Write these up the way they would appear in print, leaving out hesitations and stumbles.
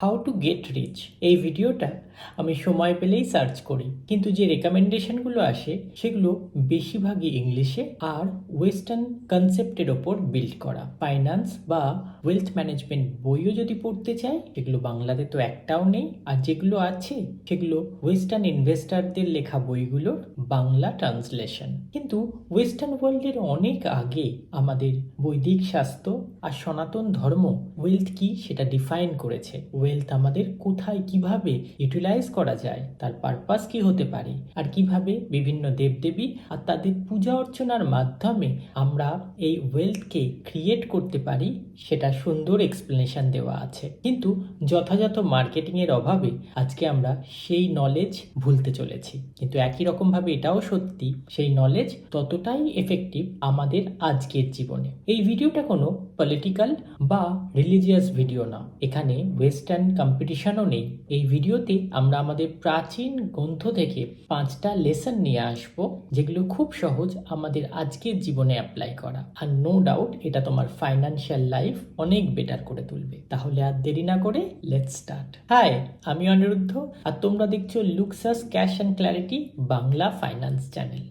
How to get rich এই ভিডিওটা আমি সময় পেলেই সার্চ করি, কিন্তু যে রেকমেন্ডেশনগুলো আসে সেগুলো বেশিরভাগই ইংলিশে আর ওয়েস্টার্ন কনসেপ্টের ওপর বিল্ড করা। ফাইন্যান্স বা ওয়েলথ ম্যানেজমেন্ট বইও যদি পড়তে চাই, সেগুলো বাংলাতে তো একটাও নেই, আর যেগুলো আছে সেগুলো ওয়েস্টার্ন ইনভেস্টারদের লেখা বইগুলোর বাংলা ট্রান্সলেশন। কিন্তু ওয়েস্টার্ন ওয়ার্ল্ডের অনেক আগে আমাদের বৈদিক শাস্ত্র আর সনাতন ধর্ম ওয়েলথ কি সেটা ডিফাইন করেছে। ওয়েলথ আমাদের কোথায় কিভাবে ইউটিলাইজ করা যায়, তার পারপাস কি হতে পারে, আর কিভাবে বিভিন্ন দেবদেবী আর তাদের পূজা অর্চনার মাধ্যমে আমরা এই ওয়েলথকে ক্রিয়েট করতে পারি, সেটা সুন্দর এক্সপ্লেনেশন দেওয়া আছে। কিন্তু যথাযথ মার্কেটিংয়ের অভাবে আজকে আমরা সেই নলেজ ভুলতে চলেছি। কিন্তু একই রকমভাবে এটাও সত্যি, সেই নলেজ ততটাই এফেক্টিভ আমাদের আজকের জীবনে। এই ভিডিওটা কোনো পলিটিক্যাল বা রিলিজিয়াস ভিডিও না, এখানে ওয়েস্টার্ন কম্পিটিশনও নেই। এই ভিডিওতে আমরা আমাদের প্রাচীন গ্রন্থ থেকে 5টা লেসন নিয়ে আসব, যেগুলো খুব সহজ আমাদের আজকের জীবনে অ্যাপ্লাই করা, আর নো ডাউট এটা তোমার ফাইন্যান্সিয়াল লাইফ অনেক বেটার করে তুলবে। তাহলে আর দেরি না করে লেটস স্টার্ট। হাই, আমি অনিরুদ্ধ, আর তোমরা দেখছো লুক্সাস cash and clarity Bangla finance channel.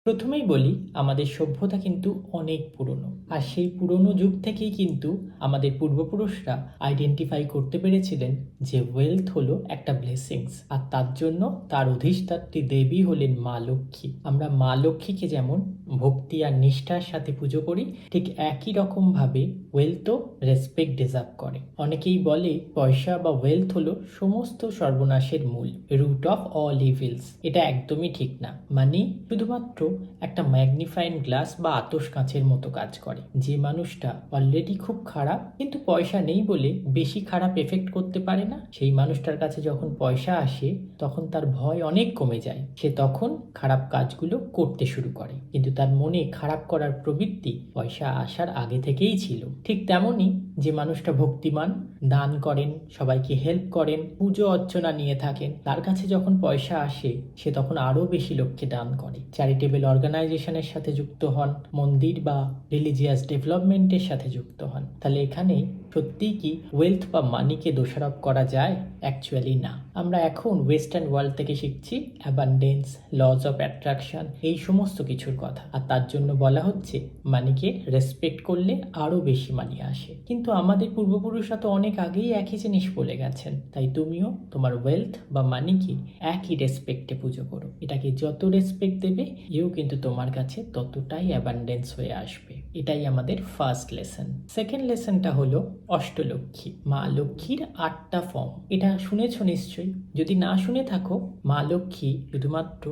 প্রথমেই বলি, আমাদের সভ্যতা কিন্তু অনেক পুরনো, আর সেই পুরনো যুগ থেকেই কিন্তু আমাদের পূর্বপুরুষরা আইডেন্টিফাই করতে পেরেছিলেন যে ওয়েলথ হলো একটা ব্লেসিংস, আর তার জন্য তার অধিষ্ঠাত্রী দেবী হলেন মা লক্ষ্মী। আমরা মা লক্ষ্মীকে যেমন ভক্তি আর নিষ্ঠার সাথে পুজো করি, ঠিক একই রকমভাবে ওয়েলথও রেসপেক্ট ডিজার্ভ করে। অনেকেই বলে পয়সা বা ওয়েলথ হলো সমস্ত সর্বনাশের মূল, রুট অফ অল ইভিলস। এটা একদমই ঠিক না। মানি শুধুমাত্র একটা ম্যাগনিফাইং গ্লাস বা আতশ কাঁচের মতো কাজ করে। যে মানুষটা অলরেডি খুব খারাপ কিন্তু পয়সা নেই বলে বেশি খারাপ এফেক্ট করতে পারে না, সেই মানুষটার কাছে যখন পয়সা আসে তখন তার ভয় অনেক কমে যায়। সে তখন খারাপ কাজগুলো করতে শুরু করে, কিন্তু তার মনে খারাপ করার প্রবৃত্তি পয়সা আসার আগে থেকেই ছিল। ঠিক তেমনই যে মানুষটা ভক্তিমান, দান করেন, সবাইকে হেল্প করেন, পুজো অর্চনা নিয়ে থাকেন, তার কাছে যখন পয়সা আসে সে তখন আরো বেশি লোককে দান করে, চ্যারিটেবল অর্গানাইজেশনের সাথে যুক্ত হন, মন্দির বা রিলিজিয়াস ডেভেলপমেন্টের সাথে যুক্ত হন। তাহলে এখানে সত্যিই কি ওয়েলথ বা মানিকে দোষারোপ করা যায়? অ্যাকচুয়ালি না। আমরা এখন ওয়েস্টার্ন ওয়ার্ল্ড থেকে শিখছি অ্যাবান্ডেন্স, লজ অফ অ্যাট্রাকশন, এই সমস্ত কিছুর কথা, আর তার জন্য বলা হচ্ছে মানিকে রেসপেক্ট করলে আরো বেশি মানি আসে। কিন্তু আমাদের পূর্বপুরুষরা তো অনেক আগেই একই জিনিস বলে গেছেন, তাই তুমিও তোমার ওয়েলথ বা মানিকে একই রেসপেক্টে পুজো করো। এটাকে যত রেসপেক্ট দেবে, এও কিন্তু তোমার কাছে ততটাই অ্যাবান্ডেন্স হয়ে আসবে। এটাই আমাদের ফার্স্ট লেসন। সেকেন্ড লেসনটা হলো অষ্টলক্ষ্মী, মা লক্ষ্মীর 8টা ফর্ম। এটা শুনেছো নিশ্চয়ই, যদি না শুনে থাকো, মা লক্ষ্মী শুধুমাত্র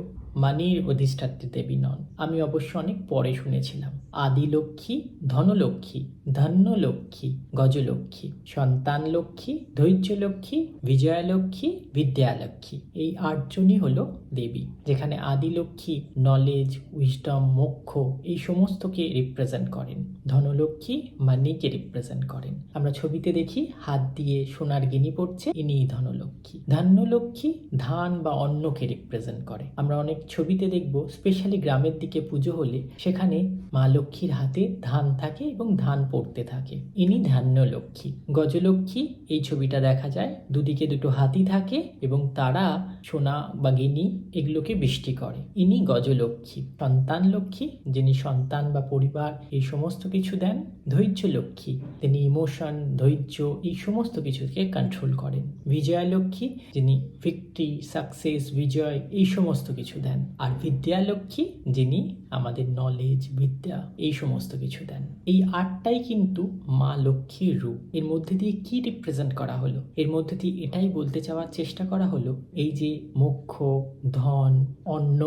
মানির অধিষ্ঠাত্রী দেবী নন। আমি অবশ্য অনেক পরে শুনেছিলাম। আদি লক্ষ্মী, ধনলক্ষ্মী, ধন্যলক্ষ্মী, গজলক্ষ্মী, সন্তান লক্ষ্মী, ধৈর্য লক্ষ্মী, বিজয়া লক্ষ্মী, বিদ্যালক্ষ্মী, এই 8জনই হলো দেবী। যেখানে আদি লক্ষ্মী নলেজ, উইজডম, মোক্ষ এই সমস্তকে রিপ্রেজেন্ট করেন। ধনলক্ষ্মী মানিকে রিপ্রেজেন্ট করেন। আমরা ছবিতে দেখি হাত দিয়ে সোনার গিনি পড়ছে, ইনিই ধনলক্ষ্মী। ধান্যলক্ষ্মী ধান বা অন্নকে রিপ্রেজেন্ট করে। আমরা অনেক ছবিতে দেখব, স্পেশালি গ্রামের দিকে পুজো হলে সেখানে মা লক্ষ্মীর হাতে ধান থাকে এবং ধান পড়তে থাকে, ইনি ধান্যলক্ষ্মী। গজলক্ষ্মী, এই ছবিটা দেখা যায়, দুদিকে দুটো হাতি থাকে এবং তারা সোনা বা গিনি এগুলোকে বৃষ্টি করে, ইনি গজলক্ষ্মী। সন্তান লক্ষ্মী, যিনি সন্তান বা পরিবার এই সমস্ত কিছু দেন। ধৈর্য লক্ষ্মী, তিনি ইমোশন, ধৈর্য এই সমস্ত কিছুকে কন্ট্রোল করেন। বিজয়া লক্ষ্মী, যিনি ভিক্টরি, সাকসেস, বিজয় এই সমস্ত কিছু দেন। আর বিদ্যালক্ষ্মী, যিনি আমাদের নলেজ, বিদ্যা এই সমস্ত কিছু দেন। এই 8টাই কিন্তু মা লক্ষ্মীর রূপ। এর মধ্যে দিয়ে কি রিপ্রেজেন্ট করা হলো? এর মধ্যে দিয়ে এটাই বলতে চাওয়ার চেষ্টা করা হলো, এই যে মোক্ষ, ধন, অন্ন,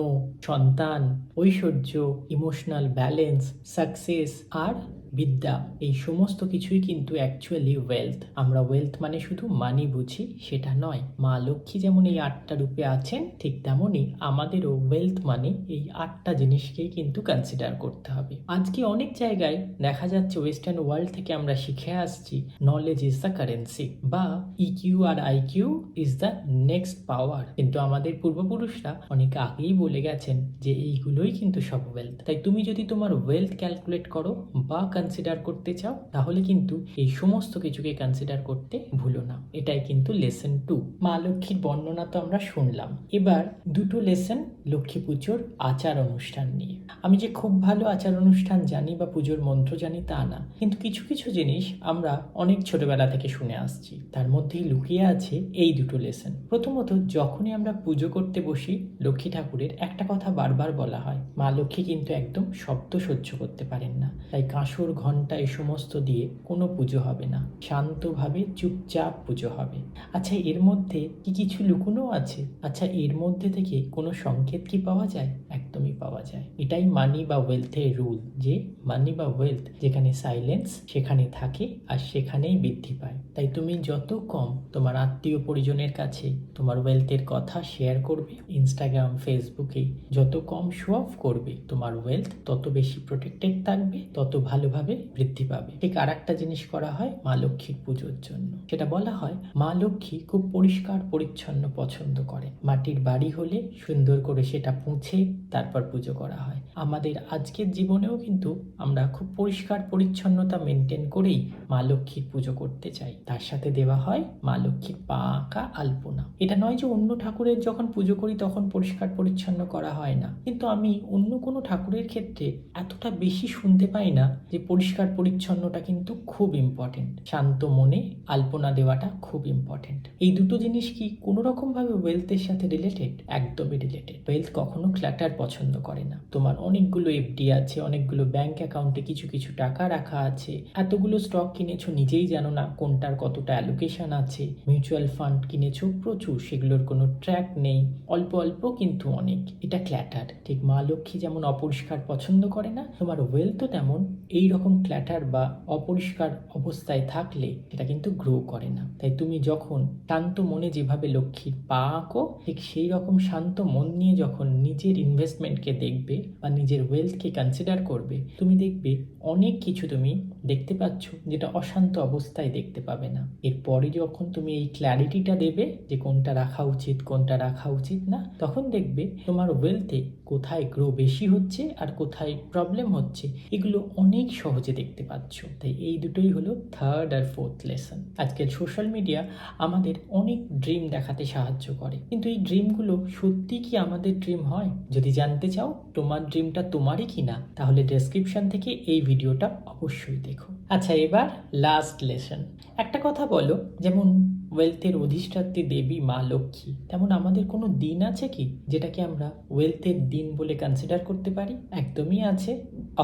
সন্তান, ঐশ্বর্য, ইমোশনাল ব্যালেন্স, সাকসেস আর বিদ্যা, এই সমস্ত কিছুই কিন্তু অ্যাকচুয়ালি ওয়েলথ। আমরা ওয়েলথ মানে শুধু মানি বুঝি, সেটা নয়। মা লক্ষ্মী যেমন এই 8টা রূপে আছেন, ঠিক তেমনই আমাদেরও ওয়েলথ মানে এই 8টা জিনিসকেই কিন্তু কনসিডার করতে হবে। আজকে অনেক জায়গায় দেখা যাচ্ছে ওয়েস্টার্ন ওয়ার্ল্ড থেকে আমরা শিখে আসছি নলেজ ইজ দ্য কারেন্সি, বা ইকিউ আর IQ is the next power. কিন্তু আমাদের পূর্বপুরুষরা অনেক আগেই বলে গেছেন যে এইগুলোই কিন্তু সব ওয়েলথ। তাই তুমি যদি তোমার ওয়েলথ ক্যালকুলেট করো বা কনসিডার করতে চাও, তাহলে কিন্তু এই সমস্ত কিছুকে কনসিডার করতে ভুলো না। এটাই কিন্তু লেসন 2। মা লক্ষ্মীর বর্ণনা তো আমরা শুনলাম, এবার দুটো লেসন লক্ষ্মী পুজোর আচার অনুষ্ঠান নিয়ে। আমি যে খুব ভালো আচার অনুষ্ঠান জানি বা পুজোর মন্ত্র জানি তা না, কিন্তু কিছু কিছু জিনিস আমরা অনেক ছোটবেলা থেকে শুনে আসছি, তার মধ্যেই লুকিয়ে আছে এই দুটো লেসন। প্রথমত, যখনই আমরা পুজো করতে বসি লক্ষ্মী ঠাকুরের, একটা কথা বারবার বলা হয়, মা লক্ষ্মী কিন্তু একদম শব্দ সহ্য করতে পারেন না। তাই কাঁসর, ঘন্টা এই সমস্ত দিয়ে কোনো পুজো হবে না, শান্তভাবে চুপচাপ পুজো হবে। আচ্ছা, এর মধ্যে কি কিছু লুকোনো আছে? আচ্ছা, এর মধ্যে থেকে কোনো সংকেত কি পাওয়া যায়? একদমই পাওয়া যায়। এটাই মানি বা ওয়েলথের রুল, যে মানি বা ওয়েলথ যেখানে সাইলেন্স সেখানে থাকে আর সেখানেই বৃদ্ধি পায়। তাই তুমি যত কম তোমার আত্মীয় পরিজনের কাছে তোমার ওয়েলথের কথা শেয়ার করবে ইনস্টাগ্রাম, ফেসবুকে, যত কম শো অফ করবে তোমার ওয়েলথ তত বেশি প্রোটেক্টেড থাকবে, তত ভালোভাবে বৃদ্ধি পাবে। ঠিক আর একটা জিনিস করা হয় মা লক্ষ্মীর পুজোর জন্য, সেটা বলা হয় মা লক্ষ্মী খুব পরিষ্কার পরিচ্ছন্ন পছন্দ করেন। মাটির বাড়ি হলে সুন্দর করে সেটা পুছে তারপর পুজো করা হয়। আমাদের আজকের জীবনেও কিন্তু আমরা খুব পরিষ্কার পরিচ্ছন্নতা মেনটেন করেই মা লক্ষ্মীর পুজো করতে চাই। তার সাথে দেওয়া হয় মা লক্ষ্মীর পা আঁকা আলপনা। এটা নয় যে অন্য ঠাকুরের যখন পুজো করি তখন পরিষ্কার পরিচ্ছন্ন করা হয় না, কিন্তু আমি অন্য কোনো ঠাকুরের ক্ষেত্রে এতটা বেশি শুনতে পাই না যে পরিষ্কার পরিচ্ছন্নটা কিন্তু খুব ইম্পর্টেন্ট। শান্ত মনে আলপনা দেওয়াটা খুব ইম্পর্টেন্ট। এই দুটো জিনিস কি কোনো রকম ভাবে ওয়েলথের সাথে রিলেটেড? একদমই রিলেটেড। ওয়েলথ কখনো ক্ল্যাটার পছন্দ করে না। তোমার অনেকগুলো এফডি আছে, অনেকগুলো ব্যাংক অ্যাকাউন্টে কিছু কিছু টাকা রাখা আছে, এতগুলো স্টক কিনেছো নিজেই জানো না কোনটার কতটা অ্যালোকেশন আছে, মিউচুয়াল ফান্ড কিনেছো প্রচুর, সেগুলোর কোনো ট্র্যাক নেই, অল্প অল্প কিন্তু অনেক। এটা ক্ল্যাটার। ঠিক মা লক্ষ্মী যেমন অপরিষ্কার পছন্দ করে না, তোমার ওয়েলথও তেমন এই রকম ক্ল্যাটার বা অপরিষ্কার অবস্থায় থাকলে এটা কিন্তু গ্রো করে না। তাই তুমি যখন শান্ত মনে যেভাবে লক্ষ্মীর পা আঁকো, ঠিক সেই রকম শান্ত মন নিয়ে যখন নিজের ইনভেস্টমেন্টকে দেখবে বা নিজের ওয়েলথকে কনসিডার করবে, তুমি দেখবে অনেক কিছু তুমি দেখতে পাচ্ছ যেটা অশান্ত অবস্থায় দেখতে পাবে না। এরপরে যখন তুমি এই ক্ল্যারিটিটা দেবে যে কোনটা রাখা উচিত কোনটা রাখা উচিত না, তখন দেখবে তোমার ওয়েলথে কোথায় গ্রো বেশি হচ্ছে আর কোথায় প্রবলেম হচ্ছে, এগুলো অনেক সহজে দেখতে পাচ্ছ। তাই এই দুটোই হলো থার্ড আর ফোর্থ লেসন। আজকের সোশ্যাল মিডিয়া আমাদের অনেক ড্রিম দেখাতে সাহায্য করে, কিন্তু এই ড্রিমগুলো সত্যি কি আমাদের ড্রিম হয়? যদি জানতে চাও তোমার ড্রিমটা তোমারই কিনা, তাহলে ডেসক্রিপশন থেকে এই ভিডিওটা অবশ্যই দেখো। আচ্ছা, এবার লাস্ট লেসন। একটা কথা বলো, যেমন ওয়েলথের অধিষ্ঠাত্রী দেবী মা লক্ষ্মী, তেমন আমাদের কোনো দিন আছে কি যেটাকে আমরা ওয়েলথের দিন বলে কনসিডার করতে পারি? একদমই আছে,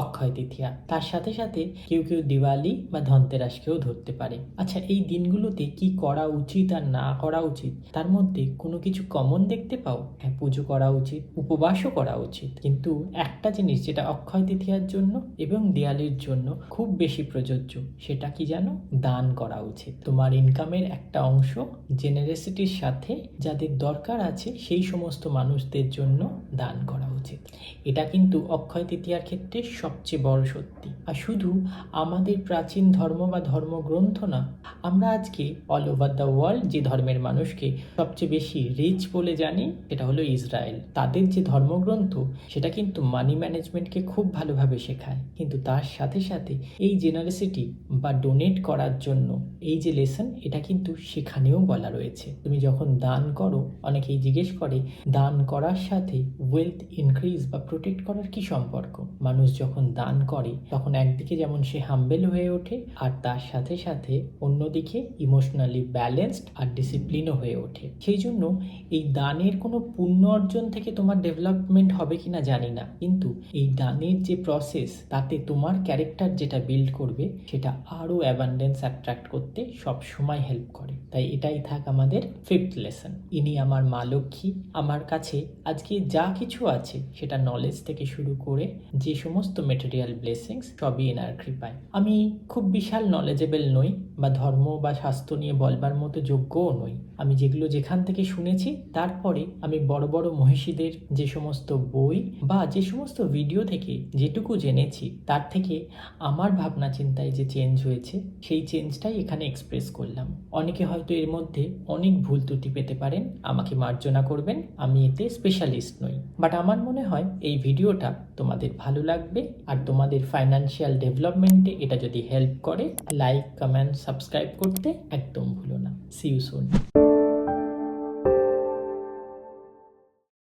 অক্ষয় তৃতীয়া। তার সাথে সাথে কেউ কেউ দিওয়ালি বা ধনতেরাসকেও ধরতে পারে। আচ্ছা, এই দিনগুলোতে কি করা উচিত আর না করা উচিত, তার মধ্যে কোনো কিছু কমন দেখতে পাও? হ্যাঁ, পুজো করা উচিত, উপবাসও করা উচিত, কিন্তু একটা জিনিস যেটা অক্ষয় তৃতীয়ার জন্য এবং দিওয়ালির জন্য খুব বেশি প্রযোজ্য, সেটা কি জানো? দান করা উচিত। তোমার ইনকামের একটা অংশ জেনারেসিটির সাথে যাদের দরকার আছে সেই সমস্ত মানুষদের জন্য দান করা উচিত। এটা কিন্তু অক্ষয় তৃতীয়ার ক্ষেত্রে সবচেয়ে বড় সত্যি। আর শুধু আমাদের প্রাচীন ধর্ম বা ধর্মগ্রন্থ না, আমরা আজকে অল ওভার দ্য ওয়ার্ল্ড যে ধর্মের মানুষকে সবচেয়ে বেশি রিচ বলে জানি সেটা হলো ইসরায়েল। তাদের যে ধর্মগ্রন্থ সেটা কিন্তু মানি ম্যানেজমেন্টকে খুব ভালোভাবে শেখায়, কিন্তু তার সাথে সাথে এই জেনারেসিটি বা ডোনেট করার জন্য এই যে লেসন, এটা কিন্তু সেখানেও বলা রয়েছে। তুমি যখন দান করো, অনেকেই জিজ্ঞেস করে দান করার সাথে ওয়েলথ ইনক্রিজ বা প্রোটেক্ট করার কি সম্পর্ক? মানুষ যখন দান করে তখন একদিকে যেমন সে হাম্বেল হয়ে ওঠে, আর তার সাথে সাথে অন্যদিকে ইমোশনালি ব্যালেন্সড আর ডিসিপ্লিনও হয়ে ওঠে। সেই জন্য এই দানের কোনো পুণ্য অর্জন থেকে তোমার ডেভেলপমেন্ট হবে কিনা জানি না, কিন্তু এই দানের যে প্রসেস তাতে তোমার ক্যারেক্টার যেটা বিল্ড করবে সেটা আরও অ্যাবান্ডেন্স অ্যাট্রাক্ট করতে সব সময় হেল্প করে। তাই এটাই থাক আমাদের ফিফথ লেসন। ইনি আমার মা লক্ষ্মী। আমার কাছে আজকে যা কিছু আছে সেটা নলেজ থেকে শুরু করে যে সমস্ত মেটেরিয়াল ব্লেসিংস সবই এনার কৃপায়। আমি খুব বিশাল নলেজেবল নই বা ধর্ম বা শাস্ত্র নিয়ে বলবার মতো যোগ্যও নই। আমি যেগুলো যেখান থেকে শুনেছি তারপরে আমি বড় বড় মহিষীদের যে সমস্ত বই বা যে সমস্ত ভিডিও থেকে যেটুকু জেনেছি তার থেকে আমার ভাবনা চিন্তায় যে চেঞ্জ হয়েছে সেই চেঞ্জটাই এখানে এক্সপ্রেস করলাম। অনেকে হয়তো এর মধ্যে অনেক ভুল ত্রুটি পেতে পারেন, আমাকে মার্জনা করবেন, আমি এতে স্পেশালিস্ট নই। বাট আমার মনে হয় এই ভিডিওটা তোমাদের ভালো লাগবে, আর তোমাদের ফাইন্যান্সিয়াল ডেভেলপমেন্টে এটা যদি হেল্প করে, লাইক, কমেন্ট, সাবস্ক্রাইব করতে একদম ভুলো না। See you soon.